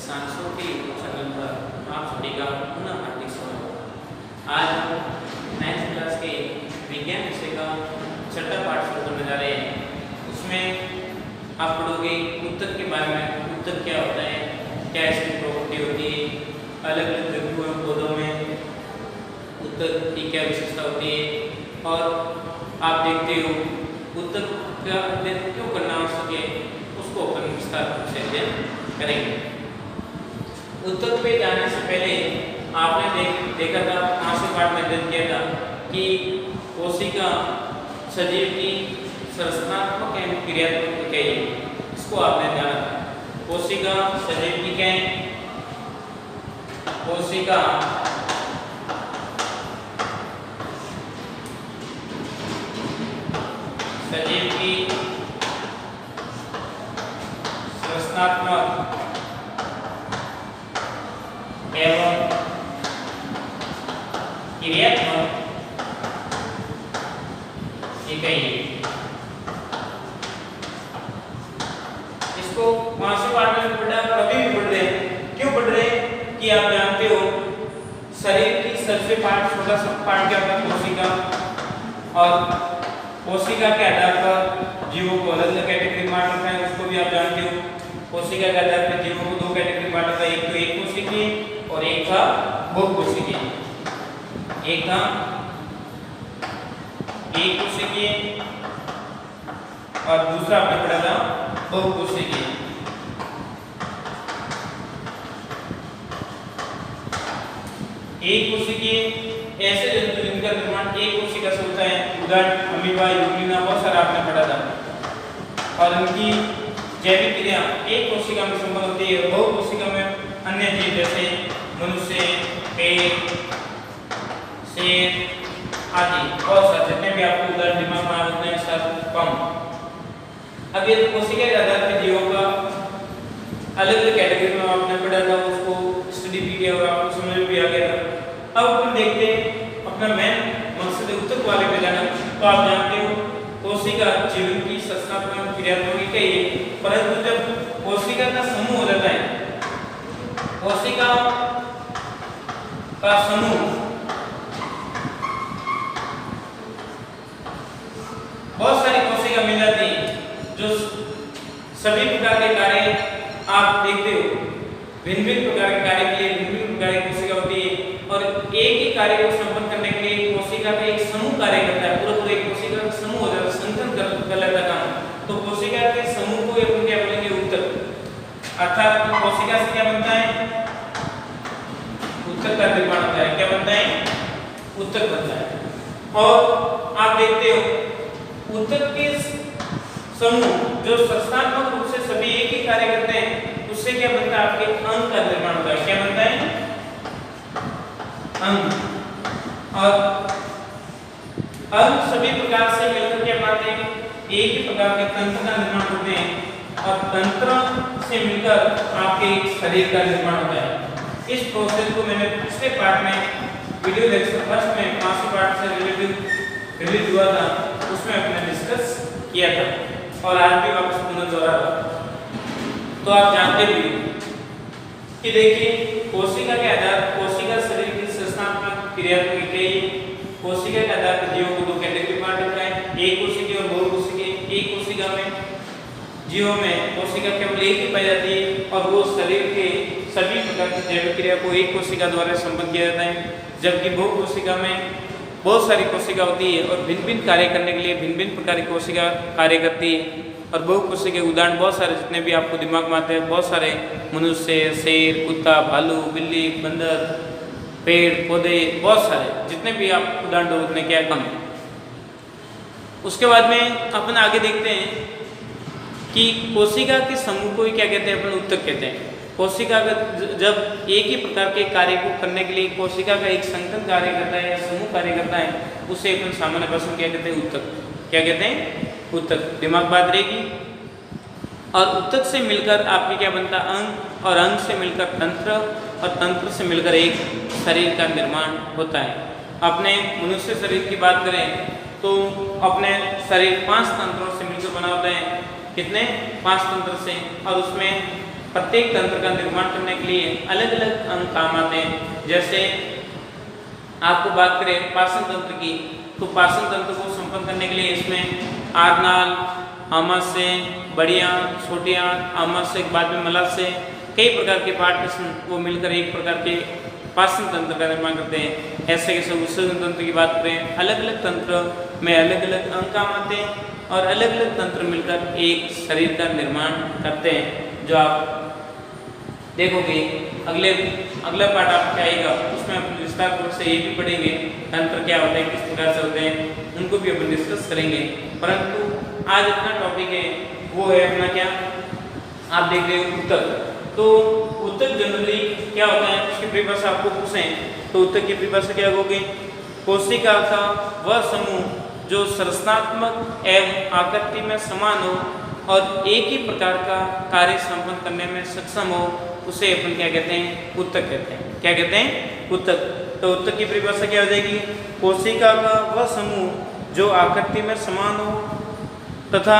सांसों के चैनल पर आप सभी का पुनः हार्दिक स्वागत। आज हम 9th क्लास के विज्ञान विषय का छठा पाठ शुरू करने जा रहे हैं। उसमें आप पढ़ोगे उत्तक के बारे में। उत्तक क्या होता है, क्या इसकी प्रॉपर्टी होती है, अलग अलग जंतुओं और पौधों में उत्तक की क्या विशेषता होती है, और आप देखते हो उत्तक का अध्ययन क्यों करना आवश्यक है, उसको अपन विस्तार से अध्ययन करेंगे। उत्तक पे जाने से पहले आपने देखा था, पांचवें पाठ में अध्ययन किया था कि कोशिका सजीव की संरचनात्मक एवं क्रियात्मक इकाई है। इसको आपने जाना था। कोशिका सजीव की क्या है? कोशिका सजीव की संरचनात्मक एवं क्रियात्मक इकाई। इसको पांचवें पाठ में पढ़ा, अभी भी पढ़ रहे हैं। क्यों पढ़ रहे हैं कि आप जानते हो शरीर की सबसे छोटा सा पार्ट क्या होता है? कोशिका। और कोशिका के आधार पर जीवों को अलग अलग कैटेगरी में बांटा है, उसको भी आप जानते हो। कोशिका के आधार पर जीवों को दो कैटेगरी में बांटा था, एक तो एक कोशिकीय और एक था बहुकोशिकीय। एक था एक कोशिकीय और दूसरा आपने पढ़ा था बहुकोशिकीय। एक कोशिकीय ऐसे जंतु जिनका निर्माण एक कोशिका से होता है, उदाहरण अमीबा, यूग्लिना, बहुत सारा आपने पढ़ा था। और उनकी जैविक क्रिया एक कोशिका में संपन्न होती है। बहुकोशिका में अन्य जीव जैसे मनुष्य, पेड़, शेर आदि बहुत सारे जितने भी आपको उदाहरण दिमाग में आ रहे हैं सब कम। अब ये कोशिका के आधार पर जीवों का अलग अलग कैटेगरी में आपने पढ़ा था, उसको स्टडी भी किया और आपको समझ में भी आ गया था। अब अपन देखते हैं अपना मेन मकसद उत्तक वाले पे जाना। तो आप जानते हो कोशिका जीवन की संरचनात्मक क्रियात्मक इकाई है, परंतु जब कोशिका का समूह हो जाता है, कोशिका का समूह बहुत सारी कोशिका मिल जाती है जो सभी प्रकार के कार्य आप देखते हो। भिन्न भिन्न प्रकार के कार्य के लिए भिन्न भिन्न प्रकार की कोशिका होती है, और एक ही कार्य को संपन्न करने के लिए कोशिका का एक समूह कार्य करता है। पूरा एक कोशिका का समूह हो जाता है, संगठन कर लेता काम। तो कोशिका के समूह को अपन क्या बोलेंगे? उत्तक। अर्थात कोशिका से क्या बनता है? उत्तक का निर्माण होता है। क्या बनता है? उत्तक बनता है। और आप देखते हो उत्तक के समूह जो संरचनात्मक रूप से सभी एक ही कार्य करते हैं, उससे क्या बनता है? आपके अंग का निर्माण होता है। क्या बनता है? अंग। और अंग सभी प्रकार से मिलकर क्या बनाते हैं? एक ही प्रकार के तंत्र का निर्माण करते हैं, और तंत्र से मिलकर आपके शरीर का निर्माण होता है। इस प्रोसेस को मैंने पिछले पार्ट में वीडियो लेक्चर फर्स्ट में 5 पार्ट से रिलीज हुआ था, उसमें अपने डिस्कस किया था, और आज भी वापस पुनः दोहरा रहा। तो आप जानते भी कि देखिए कोशिका के आधार कोशिका शरीर की संरचनात्मक क्रियात्मक इकाई। कोशिका के आधार पर जीवों को दो कैटेगरी में बांटा गया है, एक कोशिकीय और बहुकोशिकीय। एक कोशिका में जीवों में कोशिका केवल एक ही पाई जाती है, और वो शरीर के सभी प्रकार की जैविक क्रिया को एक कोशिका द्वारा संपन्न किया जाता है। जबकि बहुकोशिका में बहुत सारी कोशिका होती है, और भिन्न भिन्न कार्य करने के लिए भिन्न भिन्न प्रकार की कोशिका कार्य करती है। और बहुकोशिकीय के उदाहरण बहुत सारे जितने भी आपको दिमाग में आते हैं, बहुत सारे मनुष्य, शेर, कुत्ता, भालू, बिल्ली, बंदर, पेड़ पौधे, बहुत सारे जितने भी आप उदाहरण दो उतने क्या कम। उसके बाद में अपन आगे देखते हैं कि कोशिका के समूह को ही क्या कहते हैं? अपन उत्तक कहते हैं। कोशिका का जब एक ही प्रकार के कार्य को करने के लिए कोशिका का एक संगठन कार्य करता है या समूह कार्य करता है, उसे अपन सामान्य भाषा में क्या कहते हैं? उत्तक। क्या कहते हैं? उत्तक। दिमाग बात रहेगी। और उत्तक से मिलकर आपके क्या बनता? अंग, और अंग से मिलकर तंत्र, और तंत्र से मिलकर एक शरीर का निर्माण होता है। अपने मनुष्य शरीर की बात करें तो अपने शरीर 5 तंत्रों से मिलकर बना होता है। कितने? 5 तंत्र से। और उसमें प्रत्येक तंत्र का निर्माण करने के लिए अलग अलग अंग काम आते हैं। जैसे आपको बात करें पाचन तंत्र की, तो पाचन तंत्र को संपन्न करने के लिए इसमें आरनाल, आमाशय, बड़ी आंत, छोटी आंत, आमाशय के बाद में मलाशय, कई प्रकार के पार्ट वो मिलकर एक प्रकार के पाचन तंत्र का निर्माण करते हैं। ऐसे कैसे उत्सर्जन तंत्र की बात करें, अलग अलग तंत्र में अलग अलग अंग काम आते हैं और अलग अलग तंत्र मिलकर एक शरीर का निर्माण करते हैं। जो आप देखोगे अगला पार्ट आपका आएगा, उसमें अपन विस्तार रूप से ये भी पढ़ेंगे तंत्र क्या होते हैं, किस प्रकार से होते हैं, उनको भी अपन डिस्कस करेंगे। परंतु आज अपना टॉपिक है वो है अपना क्या, आप देख रहे हो ऊतक। तो ऊतक जनरली क्या होता है, उसकी परिभाषा आपको पूछें तो ऊतक की परिभाषा क्या होगी, कोशिका का वह समूह जो संरचनात्मक एवं आकृति में समान हो और एक ही प्रकार का कार्य संपन्न करने में सक्षम हो, उसे अपन क्या कहते हैं, ऊतक कहते हैं। क्या कहते हैं, ऊतक। तो ऊतक की परिभाषा क्या हो जाएगी, कोशिका का वह समूह जो आकृति में समान हो तथा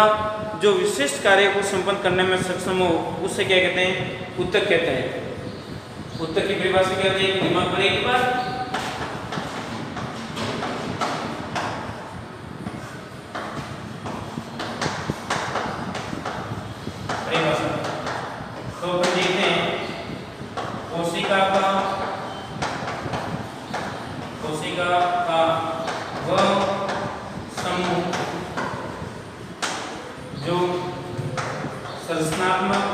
जो विशिष्ट कार्य को संपन्न करने में सक्षम हो, उसे क्या कहते हैं, ऊतक कहते हैं। ऊतक की परिभाषा क्या हो जाएगी, दिमाग पर एक बार तो अपन देखते हैं कोशिका का वह समूह जो संरचनात्मक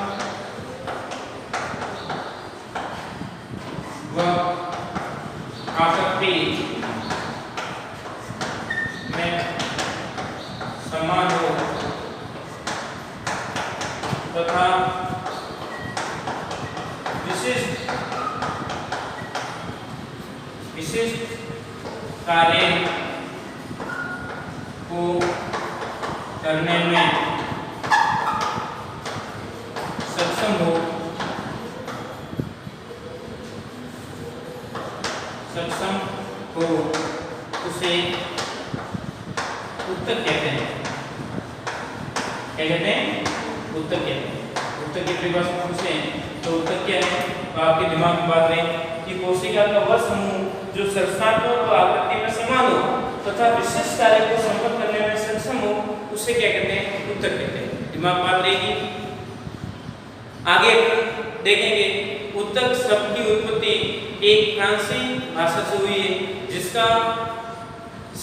व आकृति में समान हो तथा विशिष्ट कार्य को करने में सक्षम हो, उसे ऊतक कहते हैं। क्या कहते हैं, ऊतक कहते हैं। ऊतक की परिभाषा पूछें तो ऊतक क्या है, तो आपके दिमाग में बात रहे कि कोशिका का वह समूह जो संरचनात्मक व आकृति में समान हो तथा विशिष्ट कार्य को संपन्न करने में सक्षम हो, उसे क्या कहते हैं, ऊतक कहते हैं। दिमाग बात रहेगी। आगे देखेंगे ऊतक शब्द की उत्पत्ति एक फ्रांसीसी भाषा से हुई है, जिसका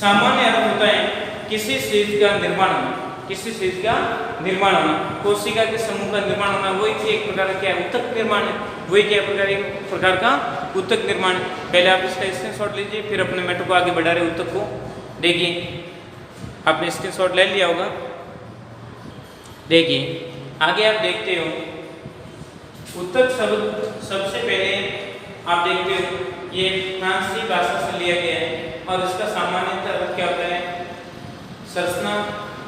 सामान्य अर्थ होता है किसी चीज का निर्माण होना, किसी चीज का निर्माण होना। कोशिका के समूह का निर्माण होना वही एक प्रकार का क्या है, ऊतक निर्माण है। वही क्या प्रकार का ऊतक निर्माण। पहले आप इसका स्क्रीनशॉट लीजिए, फिर अपने मेट्रो को आगे बढ़ा रहे ऊतक को देखिए। आपने स्क्रीनशॉट ले लिया होगा, देखिए आगे आप देखते हो ऊतक शब्द सबसे पहले आप देखते हो ये फ्रांसीसी भाषा से लिया गया है और इसका सामान्यतः अर्थ क्या होता है, संरचना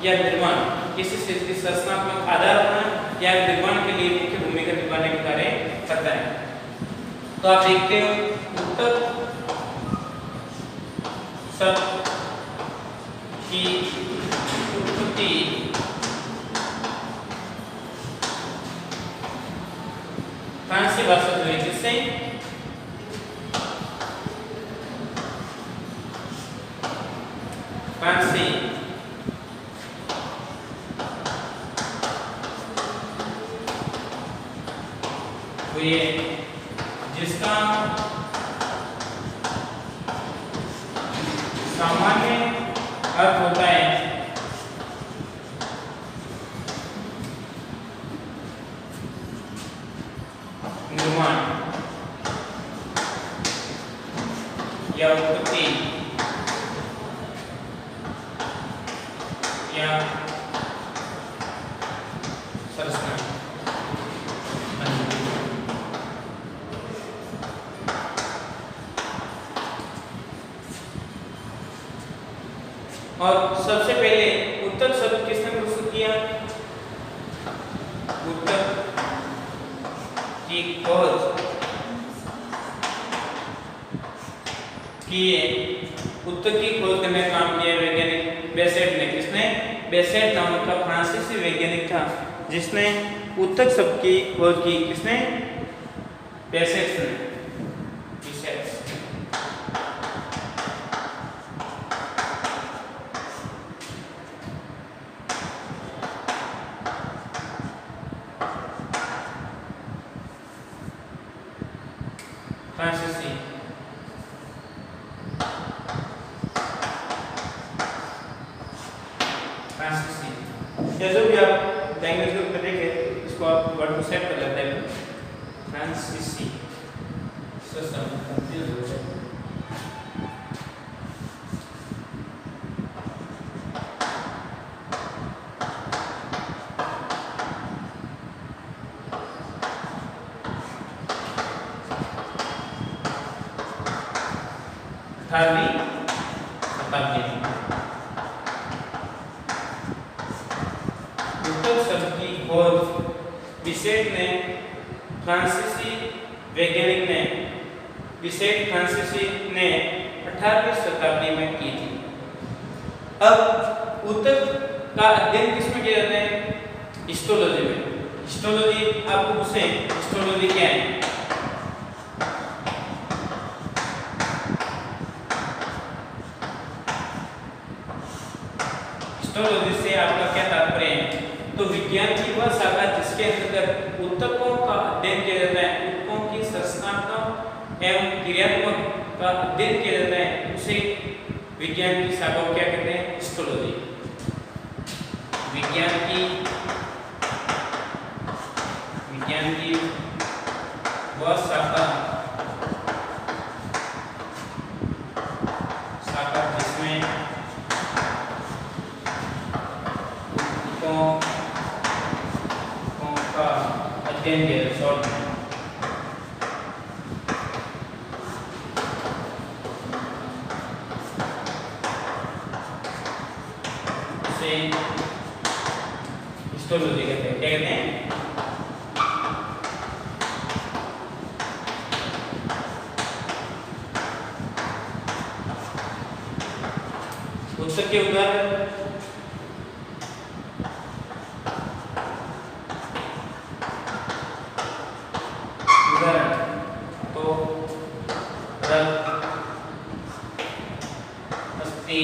या निर्माण, किसी चीज की संरचनात्मक आधार होना या निर्माण के लिए मुख्य भूमिका निभाने का कार्य करता है। तो आप देखते हो ऊतक शब्द की उत्पत्ति फ्रांसीसी भाषा जो है, जिससे फ्रांसीसी हुई है, जिसका सामान्य अर्थ होता है निर्माण या उत्पत्ति या संरचना। और सबसे पहले ऊतक शब्द किसने प्रस्तुत किया, ऊतक की खोज किए, ऊतक की खोज करने का काम किया वैज्ञानिक बेसेट ने। किसने, बेसेट नाम का फ्रांसीसी वैज्ञानिक था, जिसने उत्तक शब्द की खोज की किसने? पेसेक्स ने। पेसेक्स। फ्रांसीसी। फ्रांसीसी या जो भी आप लैंग्वेज के ऊपर देखें इसको आप वर्ड को सेट कर लेते हैं। फ्रांसीसी सिस्टम कंफ्यूज हो जाए। शताब्दी उत्तक शब्द की खोज बिसेट ने फ्रांसीसी वैज्ञानिक ने बिसेट फ्रांसीसी ने 18वीं शताब्दी में की थी। अब उत्तक का अध्ययन किसमें किया जाता है? हिस्टोलॉजी में। हिस्टोलॉजी आपको पूछे हिस्टोलॉजी क्या है? हिस्टोलॉजी से आपका क्या तात्पर्य है? तो विज्ञान की वह शाखा जिसके अंतर्गत उत्तकों का अध्ययन किया जाता है, उत्तकों की संरचनात्मक एवं क्रियात्मक का अध्ययन किया जाता है, उसे विज्ञान की शाखा को क्या कहते हैं? हिस्टोलॉजी। विज्ञान की वह शाखा जिसमें का अध्ययन किया शॉर्ट में उसे हिस्टोलॉजी कहते हैं। क्या कहते हैं? उत्तक के उदाहरण तो रक्त, अस्थि,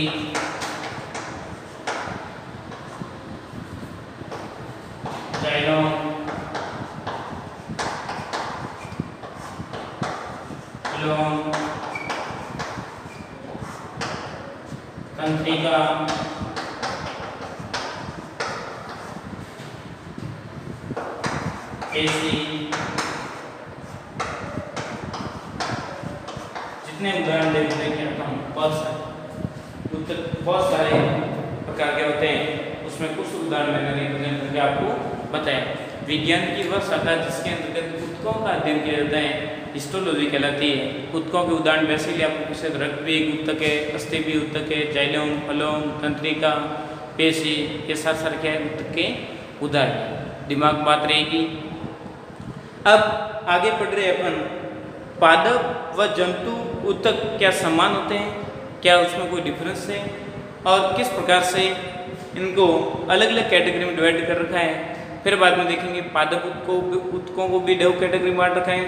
जाइलम, लोम, तंत्रिका, पेशी, जितने उदाहरण देखें हम बहुत सारे प्रकार के होते हैं, उसमें कुछ उदाहरण मैंने प्रेजेंट करके आपको बताया। विज्ञान की वह शाखा जिसके अंतर्गत उत्तकों का अध्ययन किया जाता है हिस्टोलॉजी कहलाती है। उत्तकों के उदाहरण बेसिकली आपको पूछे तो रक्त भी एक उत्तक है, अस्थि भी उत्तक है, जाइलम, फलोम, तंत्रिका, पेशी, ये सारे क्या है? उत्तक के उदाहरण। दिमाग बात रहेगी। अब आगे पढ़ रहे अपन पादप व जंतु उत्तक क्या समान होते हैं, क्या उसमें कोई डिफरेंस है और किस प्रकार से इनको अलग अलग कैटेगरी में डिवाइड कर रखा है। फिर बाद में देखेंगे पादप उत्तकों को भी दो कैटेगरी में बांट रखा है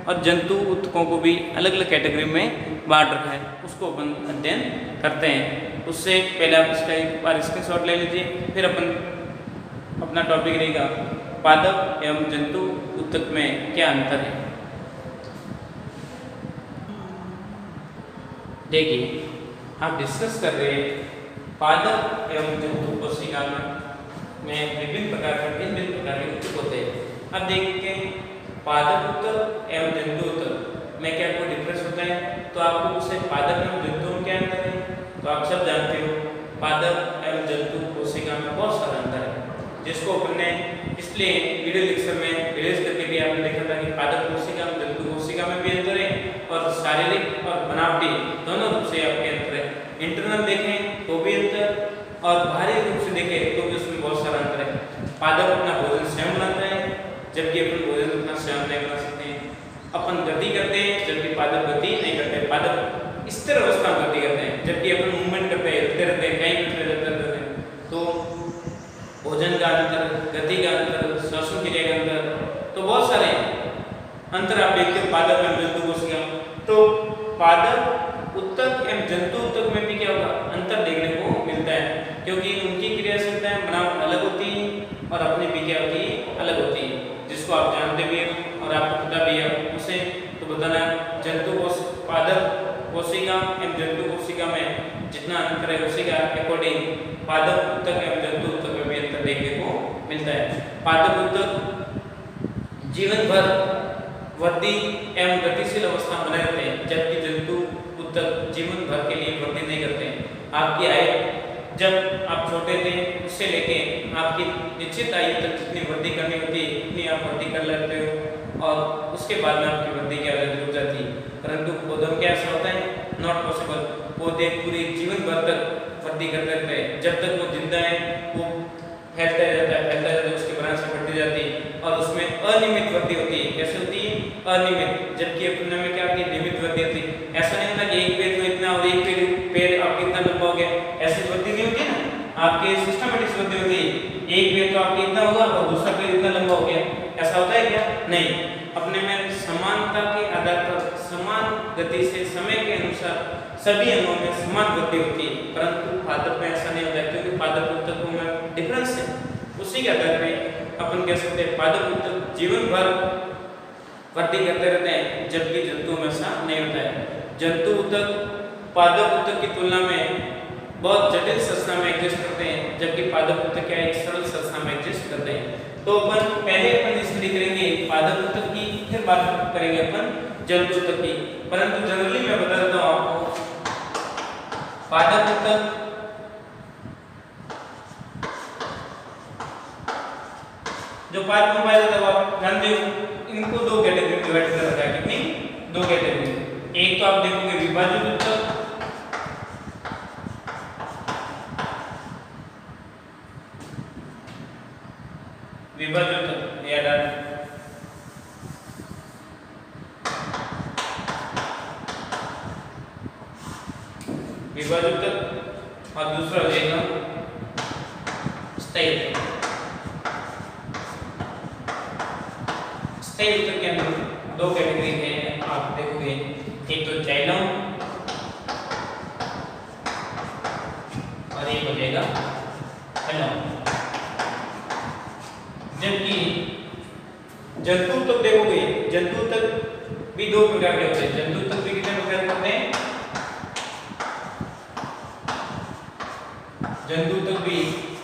और जंतु उत्तकों को भी अलग अलग कैटेगरी में बांट रखा है, उसको अपन अध्ययन करते हैं। उससे पहले आप इसका एक बार स्क्रीनशॉट ले लीजिए। फिर अपन अपना टॉपिक रहेगा पादप एवं जंतु उत्तक में क्या अंतर है। देखिए आप डिस्कस कर रहे हैं पादप एवं जंतु कोशिका में विभिन्न प्रकार के उत्तक होते हैं। अब देखिए पादप उत्तक एवं जंतु उत्तक में क्या कोई डिफरेंस होता है? तो आपको उससे पादप एवं जंतु में क्या अंतर है? तो आप सब जानते हो पादप एवं जंतु कोशिका में बहुत सारा अंतर है, जिसको अपन ने इसलिए वीडियो लेक्चर में रिलीज करके भी आपने देखा था कि पादप कोशिका में जंतु कोशिका में भी अंतर है और शारीरिक और बनावटी दोनों रूप से आपके अंतर है। इंटरनल देखें तो भी अंतर और बाहरी रूप से देखें तो भी उसमें बहुत सारा अंतर है। पादप अपना भोजन स्वयं बनाता है जबकि अपन भोजन अपना स्वयं नहीं बना सकते हैं। अपन गति करते हैं जबकि पादप गति नहीं करते। पादप स्थिर अवस्था में गति करते हैं जबकि अपन मूवमेंट करते हैं, हिलते रहते हैं, कहीं भी रहते हैं। तो भोजन का अंतर, गति का अंतर, श्वसन क्रिया का पादप उत्तक एवं जंतु उत्तक में भी क्या होगा, अंतर देखने को मिलता है, क्योंकि उनकी क्रियाशीलताएं बनावट अलग होती है और अपनी भी क्या होती है, अलग होती है, जिसको आप जानते भी हो और आपको पता भी है उसे तो बताना। जंतु कोश पादप कोशिका एवं जंतु कोशिका में जितना अंतर है उसी का अकॉर्डिंग पादप उत्तक एवं जंतु उत्तक में भी अंतर देखने को मिलता है। पादप उत्तक जीवन भर वृद्धि एवं गतिशील अवस्था बनाए रहते हैं, जबकि जंतु उत्तक जीवन भर के लिए वृद्धि नहीं करते हैं। आपकी आयु जब आप छोटे थे उससे लेके आपकी निश्चित आयु तक जितनी वृद्धि करनी होती है उतनी आप वृद्धि कर लेते हो और उसके बाद में आपकी वृद्धि क्या रुक जाती है। परंतु पौधों में क्या ऐसा होता है, नॉट पॉसिबल। पौधे पूरे जीवन भर तक वृद्धि करते रहते हैं, जब तक वो जिंदा है वो फैलता जाता है, उसकी ब्रांच बढ़ती जाती है और उसमें अनियमित वृद्धि होती है। कैसे होती है, अनियमित, जबकि अपने में क्या होती है, नियमित वृद्धि होती है। ऐसा नहीं होता कि एक पेड़ में इतना और एक पेड़ आपके इतना लंबा हो गया, ऐसी वृद्धि नहीं होती ना, आपके सिस्टमेटिक वृद्धि होती है। एक पेड़ तो आपके इतना होगा और दूसरा पेड़ इतना लंबा हो गया, ऐसा होता है क्या, नहीं। अपने में समानता के आधार पर समान गति से समय के अनुसार सभी अंगों में समान वृद्धि होती है, परंतु पादप में ऐसा नहीं होता है, क्योंकि पादप उत्तकों में डिफरेंस है। उसी के आधार पर अपन कह सकते हैं पादप उत्तक जीवन भर वृद्धि करते रहते हैं, जबकि जंतुओं में ऐसा नहीं होता है। जंतु उत्तक पादप उत्तक की तुलना में बहुत जटिल संरचना में एग्जिस्ट करते हैं, जबकि पादप उत्तक क्या एक सरल संरचना में एग्जिस्ट करते हैं। तो पहले अपन स्टडी करेंगे पादप उत्तक की, फिर बात करेंगे अपन जंतु उत्तक की। परंतु जनरली मैं बता देता हूँ आपको, पादप उत्तक जो पादप में पाया जाता है आप जानते हो, इनको दो कैटेगरी में डिवाइड कर रखा है। कितनी, दो कैटेगरी। एक तो आप देखोगे विभाजित उत्तक, विभाजित उत्तक याद आ विभाजित उत्तक और दूसरा हो जाएगा स्थायी उत्तक। स्थायी उत्तक के अंदर दो कैटेगरी है, आप देखोगे एक तो जाइलम और एक हो जाएगा हेलम। जबकि जंतु उत्तक देखोगे, जंतु उत्तक भी दो प्रकार के होते हैं। जंतु उत्तक भी कितने प्रकार के होते हैं, जंतु उत्तक भी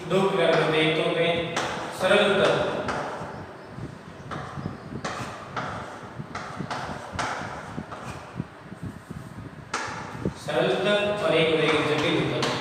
दो प्रकार के होते हैं। एक तो होते हैं सरल उत्तक, सरल उत्तक, और एक हो जाएगी जटिल उत्तक।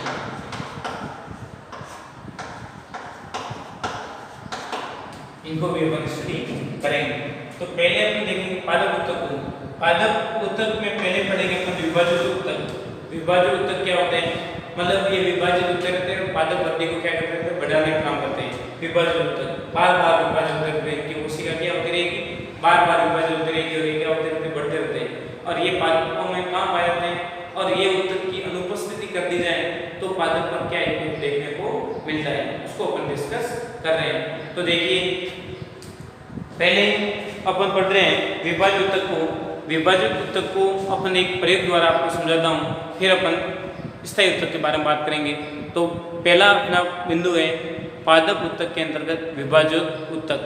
इनको भी अपन स्टडी करेंगे। तो पहले अपन देखेंगे पादप उत्तक को। पादप उत्तक में पहले पढ़ेंगे अपन विभाजित उत्तक। विभाजित उत्तक क्या होते हैं, मतलब ये विभाजित उत्तक रहते हैं, पादप वृद्धि को क्या करते हैं, बढ़ाने का काम करते हैं। विभाजित उत्तक बार बार विभाजित उत्तक रहेगी, कोशिका क्या होती रहेगी, बार बार विभाजित होती रहेगी और ये क्या होते रहते, बढ़ते रहते हैं। और ये पादपों में कहाँ पाए जाते हैं, और ये उत्तक की अनुपस्थिति कर दी जाए तो पादप पर क्या इफेक्ट देखने को मिलता है, उसको अपन डिस्कस कर रहे हैं। तो देखिए पहले अपन पढ़ रहे हैं विभाजित उत्तक को। विभाजित उत्तक को अपन एक प्रयोग द्वारा आपको समझाता हूँ, फिर अपन स्थायी उत्तक के बारे में बात करेंगे। तो पहला अपना बिंदु है पादप उत्तक के अंतर्गत विभाजित उत्तक।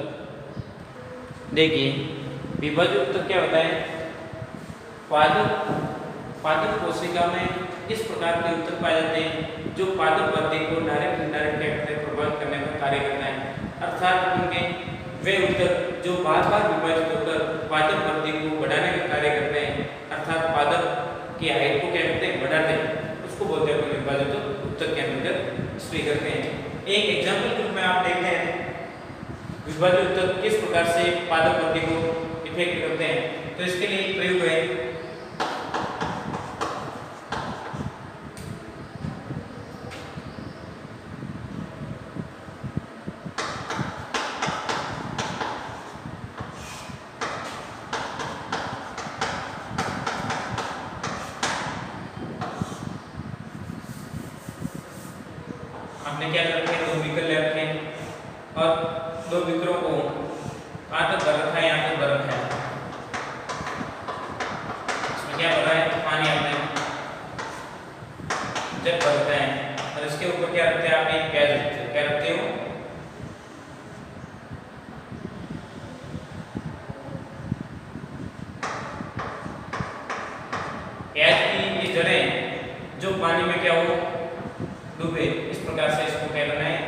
देखिए विभाजित उत्तक क्या होता है, पादप कोशिका में इस प्रकार के उत्तक पाए जाते हैं जो पादप वृद्धि को डायरेक्ट इनडायरेक्ट क्या करते हैं, प्रभावित करने का कार्य करता है। अर्थात उनके वे उत्तक जो बार बार विभाजित होकर पादप वृद्धि को बढ़ाने का कार्य करते हैं, अर्थात पादप की हाइट को क्या करते हैं, बढ़ाते हैं, उसको बोलते हैं विभाजित उत्तक के अंतर्गत स्टडी करते हैं। एक एग्जाम्पल के रूप में आप देखते हैं विभाजित उत्तक किस प्रकार से पादप वृद्धि को इफेक्ट करते हैं। तो इसके लिए एक प्रयोग है, हमने क्या कर रखे हैं, दो बीकर ले रखे हैं और दो बीकरों को कहाँ तक भर रखा है, यहाँ तक भर रखा है। इसमें क्या भरा है, पानी आपने जब बनता है और इसके ऊपर क्या रखते हैं आप, एक प्याज रखते हो, क्या रखते हो, प्याज की ये जड़ें जो पानी में क्या हो, डूबे, इस प्रकार से इसको क्या करना है,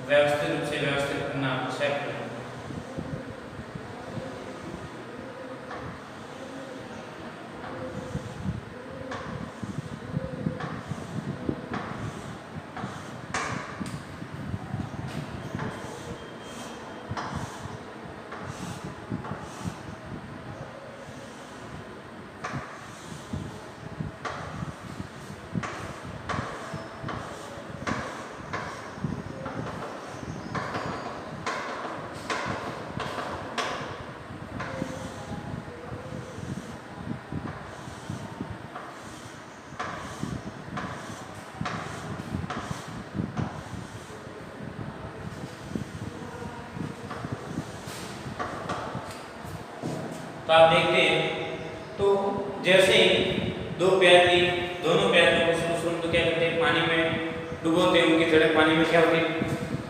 व्यवस्थित रूप से व्यवस्थित करना, सेट करना। तो आप देखते हैं तो जैसे दो प्याज ली, दोनों प्याजों को शुरू तो क्या करते हैं, पानी में डुबोते हैं, उनकी जड़ें पानी में क्या होती है,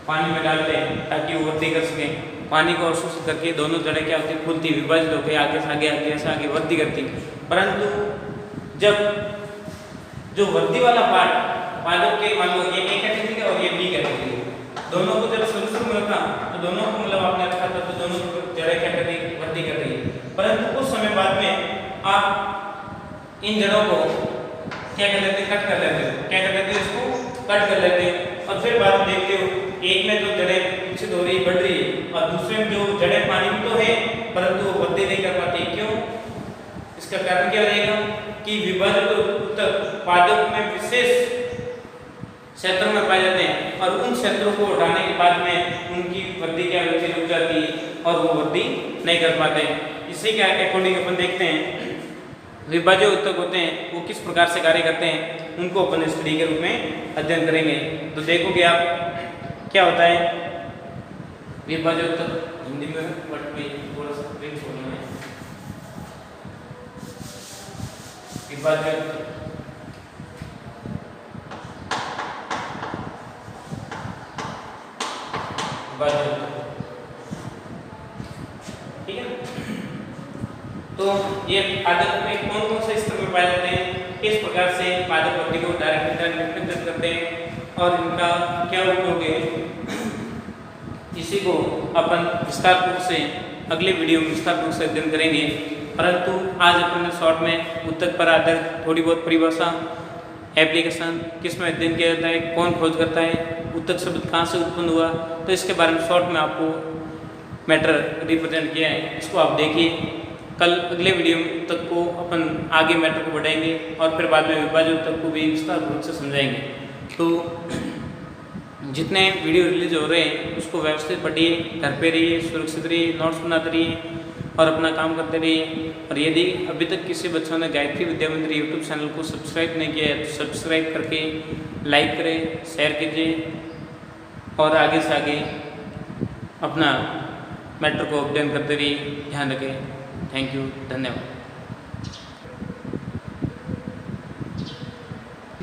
पानी में डालते हैं ताकि वो वृद्धि कर सकें। पानी को अवशोषित करके दोनों जड़ें क्या होती है, फूलती, विभाजित होकर आगे से आगे आगे से आगे वृद्धि करती। परंतु जब जो वृद्धि वाला पादप के मान लो ये ए कैटेगरी और ये बी कैटेगरी, दोनों को जब शुरू में रखा तो दोनों को मतलब आपने रखा था तो दोनों की जड़ें क्या कर रही, वृद्धि कर रही है। परंतु कुछ समय बाद में आप इन जड़ों को क्या कर लेते, कट कर लेते हो, क्या कर लेते हो, इसको कट कर लेते हो और फिर बाद में देखते हो एक में तो जड़ें विकसित हो रही, बढ़ रही है और दूसरे में जो जड़ें पानी में तो है परंतु वो वृद्धि नहीं कर पाती। क्यों? इसका कारण क्या रहेगा कि विभाजित ऊतक पादप में विशेष क्षेत्रों में पाए जाते हैं और उन क्षेत्रों को हटाने के बाद में उनकी वृद्धि क्या होती है, रुक जाती है और वो वृद्धि नहीं कर पाते। इसी के अकॉर्डिंग अपन देखते हैं विभाज्य ऊतक होते हैं वो किस प्रकार से कार्य करते हैं, उनको अपन स्टडी के रूप में अध्ययन करेंगे। तो देखोगे आप क्या होता है विभाज्य ऊतक, हिंदी में बट में थोड़ा सा ब्रेक बोलना है। विभाज्य ऊतक ठीक है। तो ये पादप में कौन कौन से स्तर में पाए जाते हैं, किस प्रकार से पादप वृद्धि को डायरेक्ट करते हैं और इनका क्या उपयोग है, इसी को अपन विस्तार रूप से अगले वीडियो में विस्तार रूप से अध्ययन करेंगे। परंतु आज अपन शॉर्ट में ऊतक पर आधारित थोड़ी बहुत परिभाषा, एप्लीकेशन, किस में अध्ययन किया जाता है, कौन खोज करता है, ऊतक शब्द कहाँ से उत्पन्न हुआ, तो इसके बारे में शॉर्ट में आपको मैटर रिप्रेजेंट किया है, इसको आप देखिए। कल अगले वीडियो तक को अपन आगे मैटर को बढ़ाएंगे और फिर बाद में विभाज्य ऊतक को भी विस्तार रूप से समझाएंगे। तो जितने वीडियो रिलीज हो रहे हैं उसको व्यवस्थित पढ़िए, घर पे रहिए, सुरक्षित रहिए, नोट्स बनाते रहिए और अपना काम करते रहिए। और यदि अभी तक किसी बच्चों ने गायत्री विद्या मंदिर यूट्यूब चैनल को सब्सक्राइब नहीं किया है तो सब्सक्राइब करके लाइक करें, शेयर कीजिए और आगे से आगे अपना मैटर को अध्ययन करते रहिए। ध्यान रखें। थैंक यू, धन्यवाद।